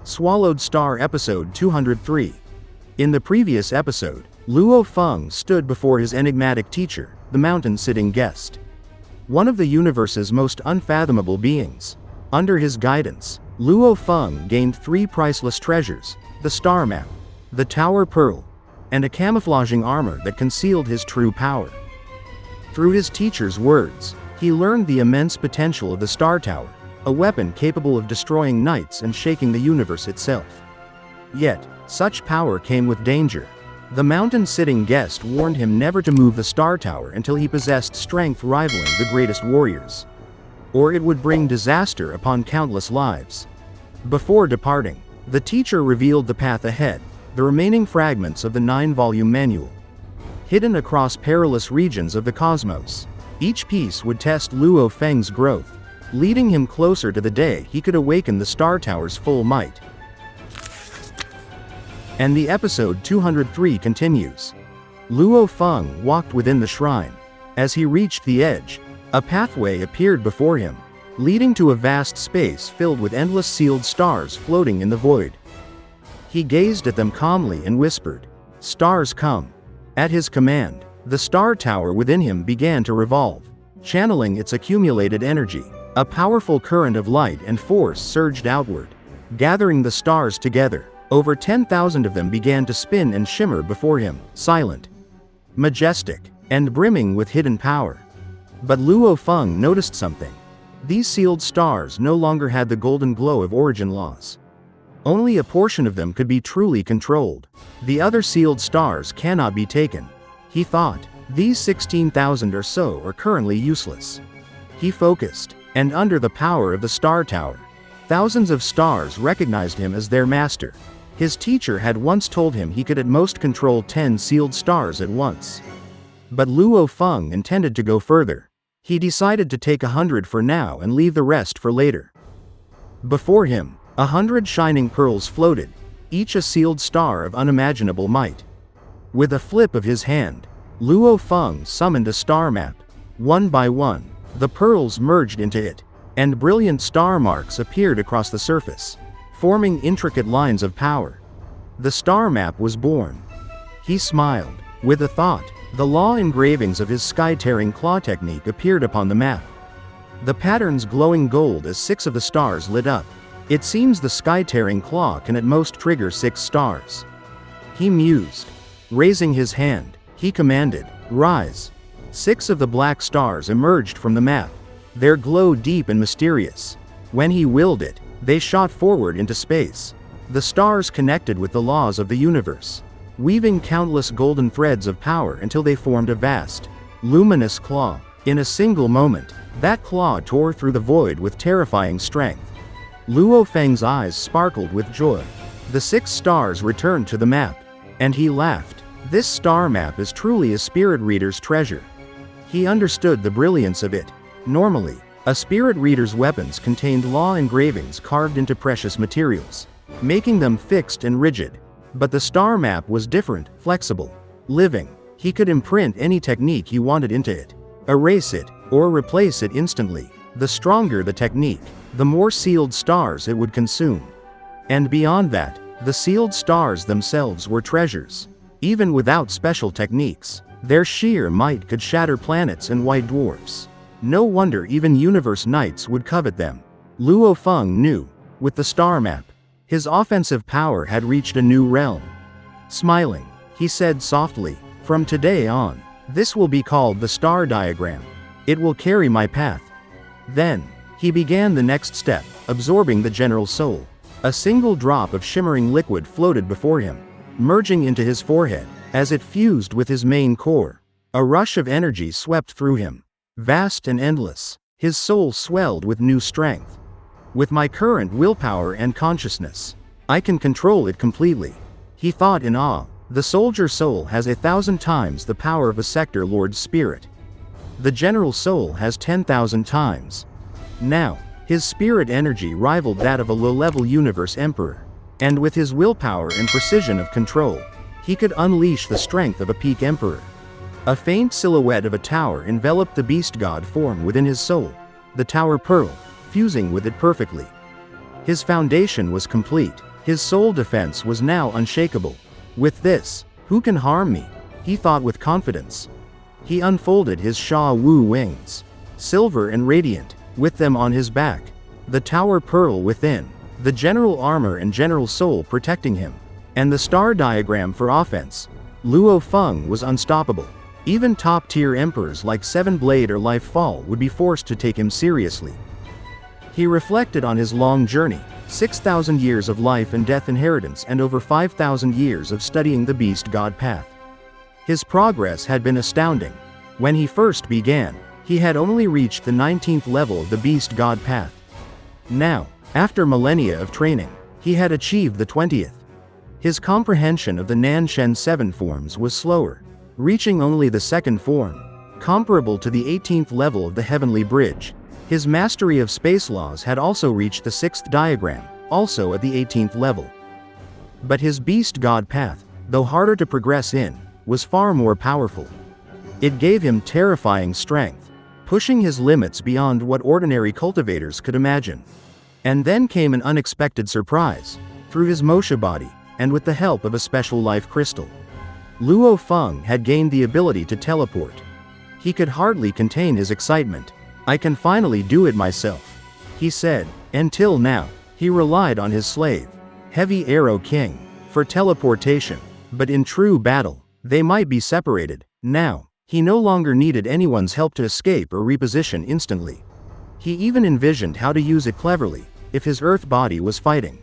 Swallowed Star Episode 203. In the previous episode, Luo Feng stood before his enigmatic teacher, the mountain-sitting guest. One of the universe's most unfathomable beings. Under his guidance, Luo Feng gained 3 priceless treasures: the star map, the tower pearl, and a camouflaging armor that concealed his true power. Through his teacher's words, he learned the immense potential of the Star Tower, a weapon capable of destroying knights and shaking the universe itself. Yet, such power came with danger. The mountain-sitting guest warned him never to move the Star Tower until he possessed strength rivaling the greatest warriors, or it would bring disaster upon countless lives. Before departing, the teacher revealed the path ahead, the remaining fragments of the 9-volume manual. Hidden across perilous regions of the cosmos, each piece would test Luo Feng's growth, leading him closer to the day he could awaken the Star Tower's full might. And the episode 203 continues. Luo Feng walked within the shrine. As he reached the edge, a pathway appeared before him, leading to a vast space filled with endless sealed stars floating in the void. He gazed at them calmly and whispered, "Stars, come." At his command, the Star Tower within him began to revolve, channeling its accumulated energy. A powerful current of light and force surged outward, gathering the stars together. Over 10,000 of them began to spin and shimmer before him, silent, majestic, and brimming with hidden power. But Luo Feng noticed something. These sealed stars no longer had the golden glow of origin laws. Only a portion of them could be truly controlled. The other sealed stars cannot be taken, he thought. These 16,000 or so are currently useless. He focused, and under the power of the Star Tower, thousands of stars recognized him as their master. His teacher had once told him he could at most control 10 sealed stars at once. But Luo Feng intended to go further. He decided to take 100 for now and leave the rest for later. Before him, 100 shining pearls floated, each a sealed star of unimaginable might. With a flip of his hand, Luo Feng summoned a star map. One by one, the pearls merged into it, and brilliant star marks appeared across the surface, forming intricate lines of power. The star map was born. He smiled. With a thought, the law engravings of his sky-tearing claw technique appeared upon the map. The patterns glowing gold as 6 of the stars lit up. It seems the sky-tearing claw can at most trigger 6 stars. He mused. Raising his hand, he commanded, "Rise." 6 of the black stars emerged from the map, their glow deep and mysterious. When he willed it, they shot forward into space. The stars connected with the laws of the universe, weaving countless golden threads of power until they formed a vast, luminous claw. In a single moment, that claw tore through the void with terrifying strength. Luo Feng's eyes sparkled with joy. The 6 stars returned to the map, and he laughed. This star map is truly a spirit reader's treasure. He understood the brilliance of it. Normally, a spirit reader's weapons contained law engravings carved into precious materials, making them fixed and rigid. But the star map was different, flexible, living. He could imprint any technique he wanted into it, erase it, or replace it instantly. The stronger the technique, the more sealed stars it would consume. And beyond that, the sealed stars themselves were treasures. Even without special techniques, their sheer might could shatter planets and white dwarfs. No wonder even universe knights would covet them. Luo Feng knew, with the star map, his offensive power had reached a new realm. Smiling, he said softly, "From today on, this will be called the star diagram. It will carry my path." Then, he began the next step, absorbing the general soul. A single drop of shimmering liquid floated before him, merging into his forehead. As it fused with his main core, a rush of energy swept through him. Vast and endless, his soul swelled with new strength. "With my current willpower and consciousness, I can control it completely," he thought in awe. The soldier soul has 1,000 times the power of a sector lord's spirit. The general soul has 10,000 times. Now, his spirit energy rivaled that of a low-level universe emperor. And with his willpower and precision of control, he could unleash the strength of a peak emperor. A faint silhouette of a tower enveloped the beast god form within his soul, the tower pearl, fusing with it perfectly. His foundation was complete. His soul defense was now unshakable. With this, who can harm me? He thought with confidence. He unfolded his Sha Wu wings, silver and radiant, with them on his back, the tower pearl within, the general armor and general soul protecting him, and the star diagram for offense. Luo Feng was unstoppable. Even top-tier emperors like Seven Blade or Life Fall would be forced to take him seriously. He reflected on his long journey, 6,000 years of life and death inheritance and over 5,000 years of studying the beast god path. His progress had been astounding. When he first began, he had only reached the 19th level of the beast god path. Now, after millennia of training, he had achieved the 20th. His comprehension of the Nanshen 7 forms was slower, reaching only the 2nd form, comparable to the 18th level of the Heavenly Bridge. His mastery of space laws had also reached the 6th diagram, also at the 18th level. But his beast god path, though harder to progress in, was far more powerful. It gave him terrifying strength, pushing his limits beyond what ordinary cultivators could imagine. And then came an unexpected surprise. Through his Mosha body, and with the help of a special life crystal, Luo Feng had gained the ability to teleport. He could hardly contain his excitement. "I can finally do it myself," he said. Until now, he relied on his slave, Heavy Arrow King, for teleportation. But in true battle, they might be separated. Now, he no longer needed anyone's help to escape or reposition instantly. He even envisioned how to use it cleverly, if his Earth body was fighting.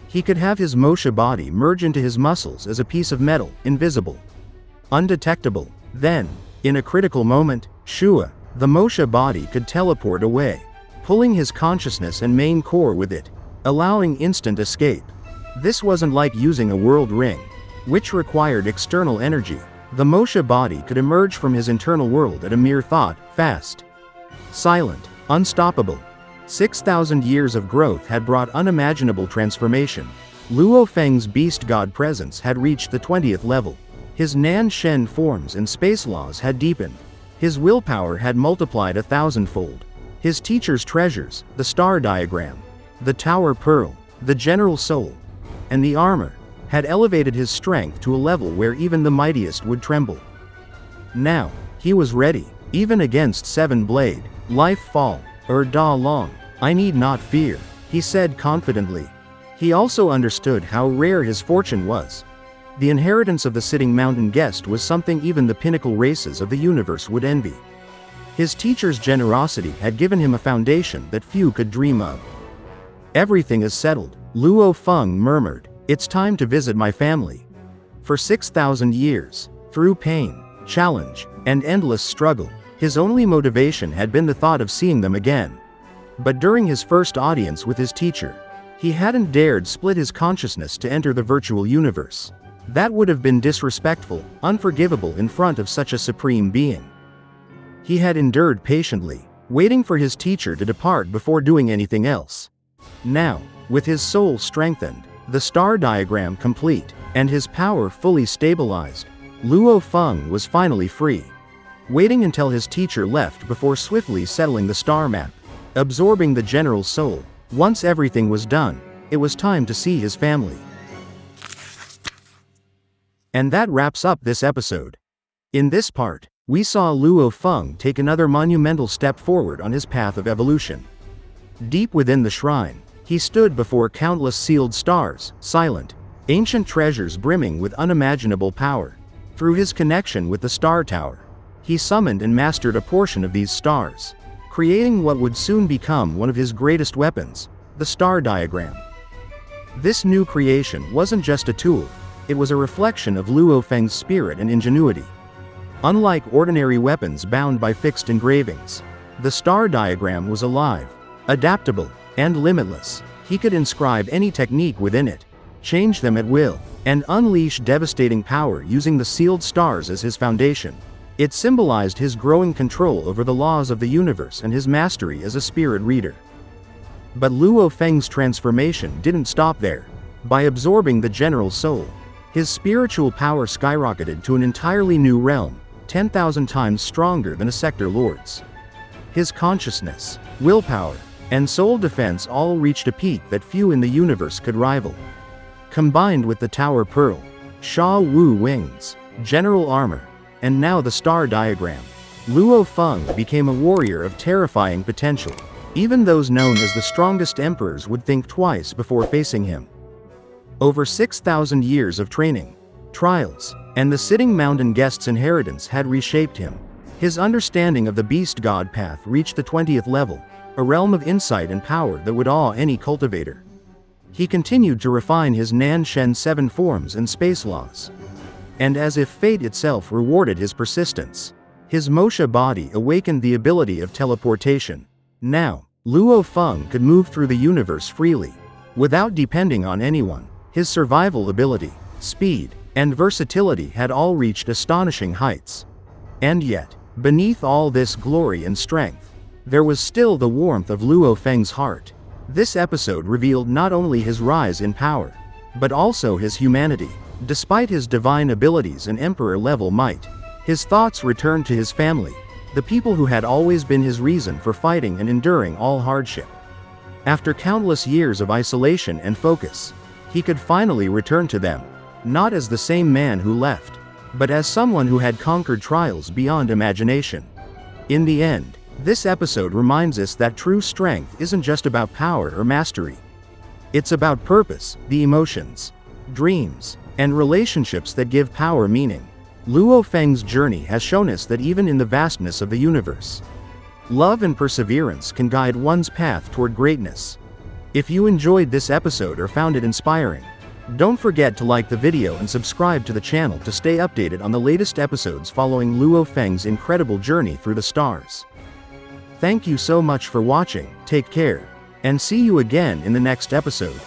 He could have his Mosha body merge into his muscles as a piece of metal, invisible, undetectable. Then, in a critical moment, Shua, the Mosha body could teleport away, pulling his consciousness and main core with it, allowing instant escape. This wasn't like using a world ring, which required external energy. The Mosha body could emerge from his internal world at a mere thought, fast, silent, unstoppable. 6,000 years of growth had brought unimaginable transformation. Luo Feng's beast god presence had reached the 20th level. His Nanshen forms and space laws had deepened. His willpower had multiplied 1,000-fold. His teacher's treasures, the star diagram, the tower pearl, the general soul, and the armor, had elevated his strength to a level where even the mightiest would tremble. Now, he was ready, even against Seven Blade, Life Fall, or Da Long. "I need not fear," he said confidently. He also understood how rare his fortune was. The inheritance of the sitting mountain guest was something even the pinnacle races of the universe would envy. His teacher's generosity had given him a foundation that few could dream of. "Everything is settled," Luo Feng murmured. "It's time to visit my family." For 6,000 years, through pain, challenge, and endless struggle, his only motivation had been the thought of seeing them again. But during his first audience with his teacher, he hadn't dared split his consciousness to enter the virtual universe. That would have been disrespectful, unforgivable in front of such a supreme being. He had endured patiently, waiting for his teacher to depart before doing anything else. Now, with his soul strengthened, the star diagram complete, and his power fully stabilized, Luo Feng was finally free. Waiting until his teacher left before swiftly settling the star map, absorbing the general soul. Once everything was done, it was time to see his family. And that wraps up this episode. In this part, we saw Luo Feng take another monumental step forward on his path of evolution. Deep within the shrine, he stood before countless sealed stars, silent, ancient treasures brimming with unimaginable power. Through his connection with the star tower, he summoned and mastered a portion of these stars, creating what would soon become one of his greatest weapons, the star diagram. This new creation wasn't just a tool, it was a reflection of Luo Feng's spirit and ingenuity. Unlike ordinary weapons bound by fixed engravings, the star diagram was alive, adaptable, and limitless. He could inscribe any technique within it, change them at will, and unleash devastating power using the sealed stars as his foundation. It symbolized his growing control over the laws of the universe and his mastery as a spirit reader. But Luo Feng's transformation didn't stop there. By absorbing the general soul, his spiritual power skyrocketed to an entirely new realm, 10,000 times stronger than a sector lord's. His consciousness, willpower, and soul defense all reached a peak that few in the universe could rival. combined with the Tower Pearl, Sha Wu wings, general armor, and now the star diagram, Luo Feng became a warrior of terrifying potential. Even those known as the strongest emperors would think twice before facing him. Over 6,000 years of training, trials, and the sitting mountain guest's inheritance had reshaped him. His understanding of the beast god path reached the 20th level, a realm of insight and power that would awe any cultivator. He continued to refine his Nan Shen 7 forms and space laws. And as if fate itself rewarded his persistence, his Mosha body awakened the ability of teleportation. Now, Luo Feng could move through the universe freely, without depending on anyone. His survival ability, speed, and versatility had all reached astonishing heights. And yet, beneath all this glory and strength, there was still the warmth of Luo Feng's heart. This episode revealed not only his rise in power, but also his humanity. Despite his divine abilities and emperor-level might, his thoughts returned to his family, the people who had always been his reason for fighting and enduring all hardship. After countless years of isolation and focus, he could finally return to them, not as the same man who left, but as someone who had conquered trials beyond imagination. In the end, this episode reminds us that true strength isn't just about power or mastery. It's about purpose, the emotions, dreams, and relationships that give power meaning. Luo Feng's journey has shown us that even in the vastness of the universe, love and perseverance can guide one's path toward greatness. If you enjoyed this episode or found it inspiring, don't forget to like the video and subscribe to the channel to stay updated on the latest episodes following Luo Feng's incredible journey through the stars. Thank you so much for watching, take care, and see you again in the next episode.